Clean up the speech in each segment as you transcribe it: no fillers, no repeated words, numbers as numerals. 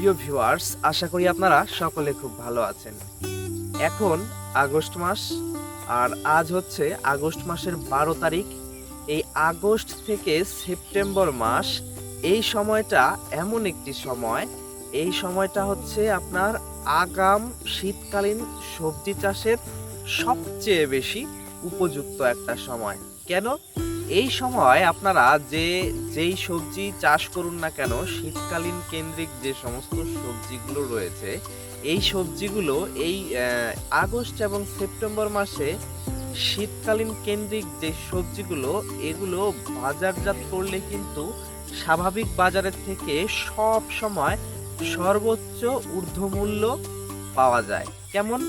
প্রিয় ভিউয়ার্স, আশা করি আপনারা সকলে খুব ভালো আছেন। এখন আগস্ট মাস, আর আজ হচ্ছে আগস্ট মাসের ১২ তারিখ। এই আগস্ট থেকে সেপ্টেম্বর মাস, এই সময়টা এমন একটি সময়, এই সময়টা হচ্ছে আপনার আগাম শীতকালীন সবজি চাষের সবচেয়ে বেশি উপযুক্ত একটা সময়। কেন? এই সময় আপনারা যেই সবজি চাষ করুন না কেন, শীতকালীন কেন্দ্রিক যে সমস্ত সবজিগুলো রয়েছে, এই সবজিগুলো এই আগস্ট এবং সেপ্টেম্বর মাসে শীতকালীন কেন্দ্রিক যে সবজিগুলো, এগুলো বাজারজাত করলে কিন্তু স্বাভাবিক বাজারের থেকে সব সময় সর্বোচ্চ ঊর্ধ্বমূল্য পাওয়া যায়। কেমন?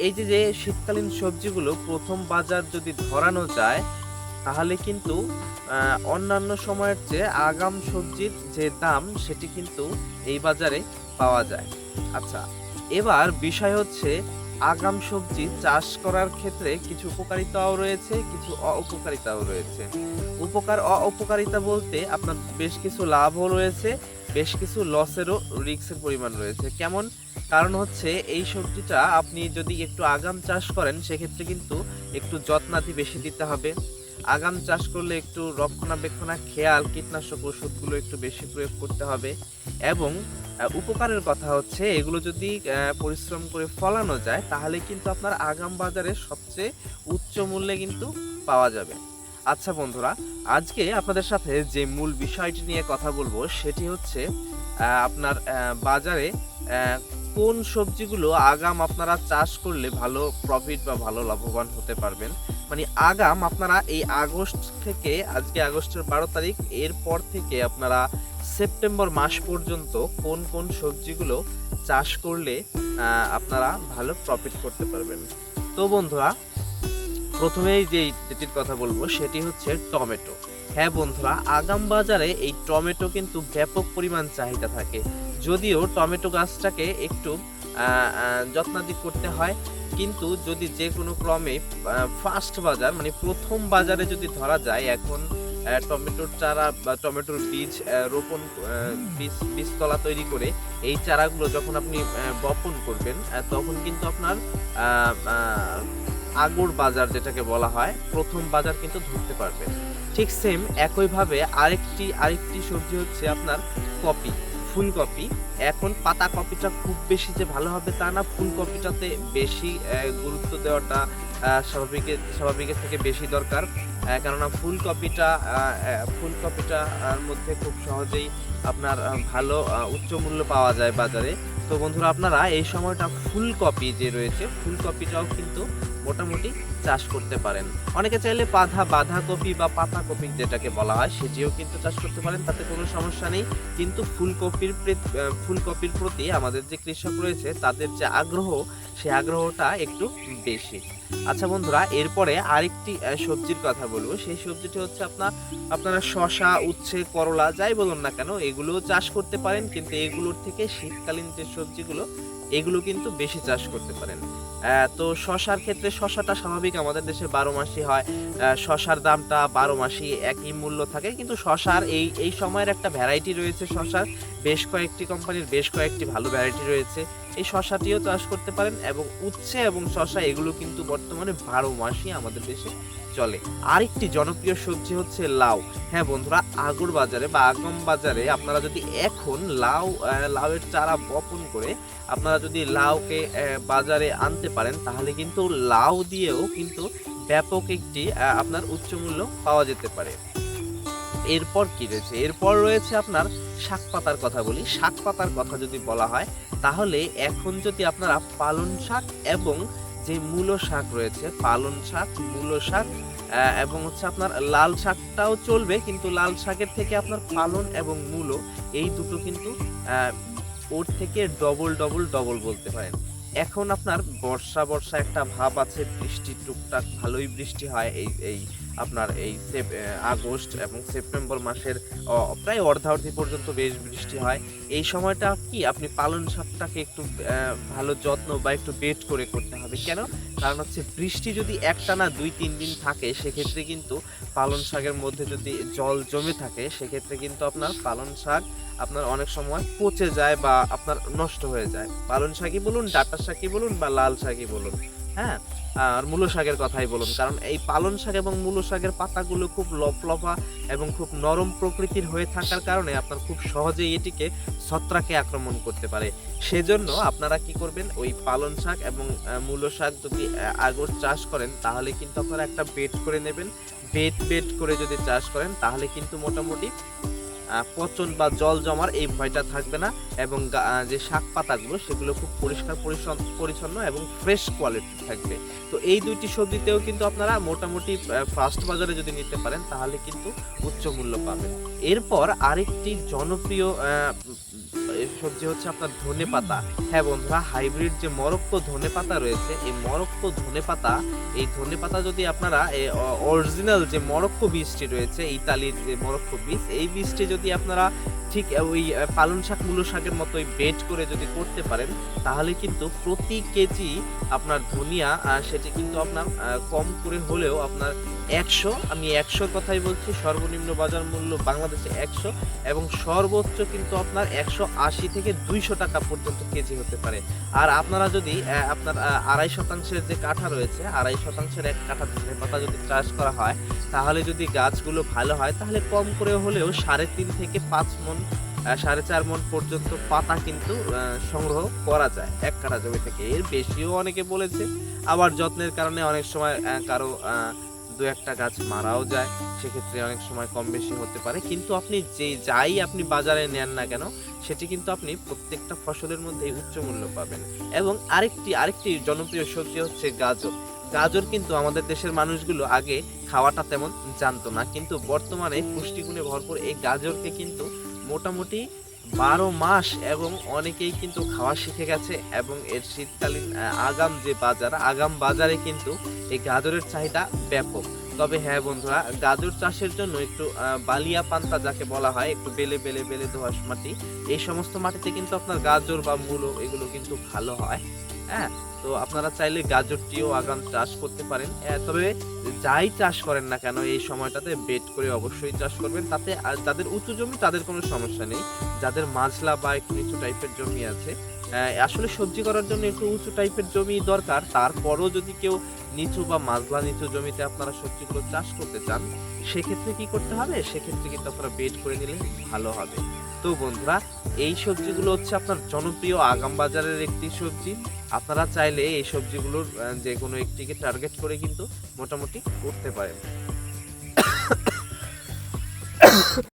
এই যে শীতকালীন সবজিগুলো প্রথম বাজার যদি ধরানো যায়, তাহলে কিন্তু অন্যান্য সময়ের চেয়ে আগাম সবজির যে দাম, সেটি কিন্তু এই বাজারে পাওয়া যায়। আচ্ছা, এবার বিষয় হচ্ছে আগাম সবজি চাষ করার ক্ষেত্রে কিছু উপকারিতাও রয়েছে, কিছু অপকারিতাও রয়েছে। অপকারিতা বলতে আপনার বেশ কিছু লাভও রয়েছে, বেশ কিছু লসেরও রিস্কের পরিমাণ রয়েছে। কেমন? কারণ হচ্ছে এই সবজিটা আপনি যদি একটু আগাম চাষ করেন, সেক্ষেত্রে কিন্তু একটু যত্নাতি বেশি দিতে হবে। আগাম চাষ করলে একটু রক্ষণাবেক্ষণা খেয়াল, কীটনাশক ওষুধগুলো একটু বেশি প্রয়োগ করতে হবে। এবং উপকারের কথা হচ্ছে, এগুলো যদি পরিশ্রম করে ফলানো যায়, তাহলে কিন্তু আপনার আগাম বাজারে সবচেয়ে উচ্চ মূল্যে কিন্তু পাওয়া যাবে। আচ্ছা বন্ধুরা, আজকে আপনাদের সাথে যে মূল বিষয়টি নিয়ে কথা বলবো, সেটি হচ্ছে আপনার বাজারে কোন সবজিগুলো আগাম আপনারা চাষ করলে ভালো প্রফিট বা ভালো লাভবান হতে পারবেন। মানে আগাম আপনারা এই আগস্ট থেকে, আজকে আগস্টের ১২ তারিখ, এরপর থেকে আপনারা সেপ্টেম্বর মাস পর্যন্ত কোন কোন সবজিগুলো চাষ করলে আপনারা ভালো প্রফিট করতে পারবেন। তো বন্ধুরা, প্রথমেই যেটির কথা বলবো, সেটি হচ্ছে টমেটো। হ্যাঁ বন্ধুরা, আগাম বাজারে এই টমেটো কিন্তু ব্যাপক পরিমাণ চাহিদা থাকে। যদিও টমেটো গাছটাকে একটু যত্নাদি করতে হয়, কিন্তু যদি যে কোনো ক্রমে ফার্স্ট বাজার, মানে প্রথম বাজারে যদি ধরা যায়, এখন টমেটোর চারা বা টমেটোর বীজ রোপণ, বীজতলা তৈরি করে এই চারাগুলো যখন আপনি বপন করবেন, তখন কিন্তু আপনার আগর বাজার যেটাকে বলা হয়, প্রথম বাজার কিন্তু ধরতে পারবে। ঠিক সেম একইভাবে আরেকটি সবজি হচ্ছে আপনার কপি, ফুলকপি। এখন পাতা কপিটা খুব বেশি যে ভালো হবে তা না, ফুলকপিটাতে বেশি গুরুত্ব দেওয়াটা স্বাভাবিকের থেকে বেশি দরকার। কেননা ফুলকপিটার মধ্যে খুব সহজেই আপনার ভালো উচ্চ মূল্য পাওয়া যায় বাজারে। তো বন্ধুরা, আপনারা এই সময়টা ফুলকপি যে রয়েছে, ফুলকপিটাও কিন্তু মোটামুটি চাষ করতে পারেন। অনেকে চাইলে বাঁধাকপি বা পাতাকপি যেটাকে বলা হয়, সেটিও কিন্তু চাষ করতে পারেন, তাতে কোনো সমস্যা নেই। কিন্তু ফুলকপির প্রতি আমাদের যে কৃষক রয়েছে, তাদের যে আগ্রহ, সেই আগ্রহটা একটু বেশি। আচ্ছা বন্ধুরা, এরপরে আরেকটি সবজির কথা বলবো। সেই সবজিটি হচ্ছে আপনারা শসা, উচ্ছে, করলা যাই বলুন না কেন, এগুলোও চাষ করতে পারেন। কিন্তু এগুলোর থেকে শীতকালীন যে সবজিগুলো, এগুলো কিন্তু বেশি চাষ করতে পারেন। তো শসার ক্ষেত্রে, শসাটা স্বাভাবিক আমাদের দেশে ১২ মাসই হয়। শসার দামটা ১২ মাসই একই মূল্য থাকে। কিন্তু শসার এই সময়ের একটা ভ্যারাইটি রয়েছে। শসার বেশ কয়েকটি কোম্পানির বেশ কয়েকটি ভালো ভ্যারাইটি রয়েছে। এই শসাটিও চাষ করতে পারেন। এবং উচ্ছে এবং শসা, এগুলো কিন্তু বর্তমানে ১২ মাসই আমাদের দেশে চলে। আরেকটি জনপ্রিয় সবজি হচ্ছে লাউ। হ্যাঁ বন্ধুরা, আগর বাজারে বা আগম বাজারে আপনারা যদি এখন লাউয়ের চারা বপন করে আপনারা যদি লাউকে বাজারে আনতে পারেন, তাহলে কিন্তু লাউ দিয়েও কিন্তু ব্যাপক একটি আপনার উচ্চ মূল্য পাওয়া যেতে পারে। এরপর কি রয়েছে? এরপর রয়েছে আপনার শাক পাতার কথা বলি। শাক পাতার কথা যদি বলা হয়, তাহলে এখন যদি আপনারা পালং শাক এবং যে মূলো শাক রয়েছে, পালং শাক, মূলো শাক এবং হচ্ছে আপনার লাল শাকটাও চলবে, কিন্তু লাল শাকের থেকে আপনার পালং এবং মূলো, এই দুটো কিন্তু ওর থেকে ডবল বলতে পারেন। এখন আপনার বর্ষা একটা ভাব আছে, বৃষ্টি টুকটাক ভালোই বৃষ্টি হয় এই এই আপনার এই আগস্ট এবং সেপ্টেম্বর মাসের প্রায় অর্ধাবধি পর্যন্ত বেশ বৃষ্টি হয়। এই সময়টা কি আপনি পালং শাকটাকে একটু ভালো যত্ন বা একটু বেট করে করতে হবে। কেন? কারণ হচ্ছে বৃষ্টি যদি একটানা ২-৩ দিন থাকে সেক্ষেত্রে কিন্তু পালং শাকের মধ্যে যদি জল জমে থাকে সেক্ষেত্রে কিন্তু আপনার পালং শাক আপনার অনেক সময় পচে যায় বা আপনার নষ্ট হয়ে যায়। পালং শাকই বলুন, ডাঁটা শাকই বলুন বা লাল শাকই বলুন, হ্যাঁ? আর মূলো শাকের কথাই বলুন। কারণ এই পালং শাক এবং মূলো শাকের পাতাগুলো খুব লফলফা এবং খুব নরম প্রকৃতির হয়ে থাকার কারণে আপনার খুব সহজেই এটিকে ছত্রাকে আক্রমণ করতে পারে। সেজন্য আপনারা কি করবেন, ওই পালং শাক এবং মূলো শাক যদি আগস্ট চাষ করেন তাহলে কিন্তু আপনারা একটা বেড করে নেবেন। বেড করে যদি চাষ করেন তাহলে কিন্তু মোটামুটি পচন বা জল জমার এই ভয়টা থাকবে না এবং যে শাক পাতাগুলো সেগুলো খুব পরিষ্কার পরিচ্ছন্ন এবং ফ্রেশ কোয়ালিটির থাকবে। তো এই ২ টি সবজিতেও কিন্তু আপনারা মোটামুটি ফাস্ট বাজারে যদি নিতে পারেন তাহলে কিন্তু উচ্চ মূল্য পাবেন। এরপর আরেকটি জনপ্রিয় সবজি হচ্ছে আপনার ধনেপাতা। হ্যাঁ বন্ধুরা, হাইব্রিড যে মরক্কো ধনেপাতা রয়েছে, এই মরক্কো ধনেপাতা, এই ধনেপাতা যদি আপনারা অরিজিনাল যে মরক্কো বীজটি রয়েছে, ইতালির যে মরক্কো বীজ, এই বীজটি যদি আপনারা ঠিক ওই পালং শাক মূলো শাকের মতোই বেড করে যদি করতে পারেন তাহলে কিন্তু প্রতি কেজি আপনার ধনিয়া সেটি কিন্তু আপনার কম করে হলেও আপনার ১০০, আমি ১০০ কথাই বলছি, সর্বনিম্ন বাজার মূল্য বাংলাদেশে ১০০ এবং সর্বোচ্চ কিন্তু আপনার ১৮০ থেকে ২০০ টাকা পর্যন্ত কেজি হতে পারে। আর আপনারা যদি আপনার ২.৫% যে কাঠা রয়েছে, ২.৫%-এর ১ কাঠা ধনেপাতা যদি চাষ করা হয় তাহলে যদি গাছগুলো ভালো হয় তাহলে কম করে হলেও ৩.৫ থেকে ৫ মণ ৪.৫ মণ পর্যন্ত পাতা কিন্তু সংগ্রহ করা যায় ১ কাঠা জমি থেকে। এর বেশিও অনেকে বলেছে, আবার যত্নের কারণে অনেক সময় কারো ২-১টা গাছ মারাও যায়, সেক্ষেত্রে অনেক সময় কম বেশি হতে পারে। কিন্তু আপনি যাই আপনি বাজারে নেন না কেন সেটি কিন্তু আপনি প্রত্যেকটা ফসলের মধ্যেই উচ্চ মূল্য পাবেন। এবং আরেকটি জনপ্রিয় সবজি হচ্ছে গাজর। গাজর কিন্তু আমাদের দেশের মানুষগুলো আগে খাওয়াটা তেমন জানতো না, কিন্তু বর্তমানে পুষ্টিগুণে ভরপুর এই গাজরকে কিন্তু মোটামুটি ১২ মাস এবং অনেকেই কিন্তু খাওয়া শিখে গেছে এবং এর শীতকালীন আগাম বাজারে কিন্তু এই গাজরের চাহিদা ব্যাপক। তবে হ্যাঁ বন্ধুরা, গাজর চাষের জন্য একটু বালিয়া পান্তা যাকে বলা হয়, একটু বেলে দোআঁশ মাটি, এই সমস্ত মাটিতে কিন্তু আপনার গাজর বা মূলো এগুলো কিন্তু ভালো হয়। হ্যাঁ, তো আপনারা চাইলে গাজরটিও আগাম চাষ করতে পারেন। তবে যাই চাষ করেন না কেন এই সময়টাতে বেড করে অবশ্যই চাষ করবেন। তাতে যাদের উঁচু জমি তাদের কোনো সমস্যা নেই। যাদের মাঝলা বা একটু নিচু টাইপের জমি আছে, আসলে সবজি করার জন্য একটু উঁচু টাইপের জমি দরকার। তারপরও যদি কেউ নিচু বা মাঝলা নিচু জমিতে আপনারা সবজিগুলো চাষ করতে চান সেক্ষেত্রে কি করতে হবে? সেক্ষেত্রে কিন্তু আপনারা বেড করে নিলে ভালো হবে। তো বন্ধুরা, এই সবজিগুলো হচ্ছে আপনার জনপ্রিয় আগাম বাজারের একটি সবজি। আপনারা চাইলে এই সবজিগুলোর যেকোনো একটিকে টার্গেট করে কিন্তু মোটামুটি করতে পারেন।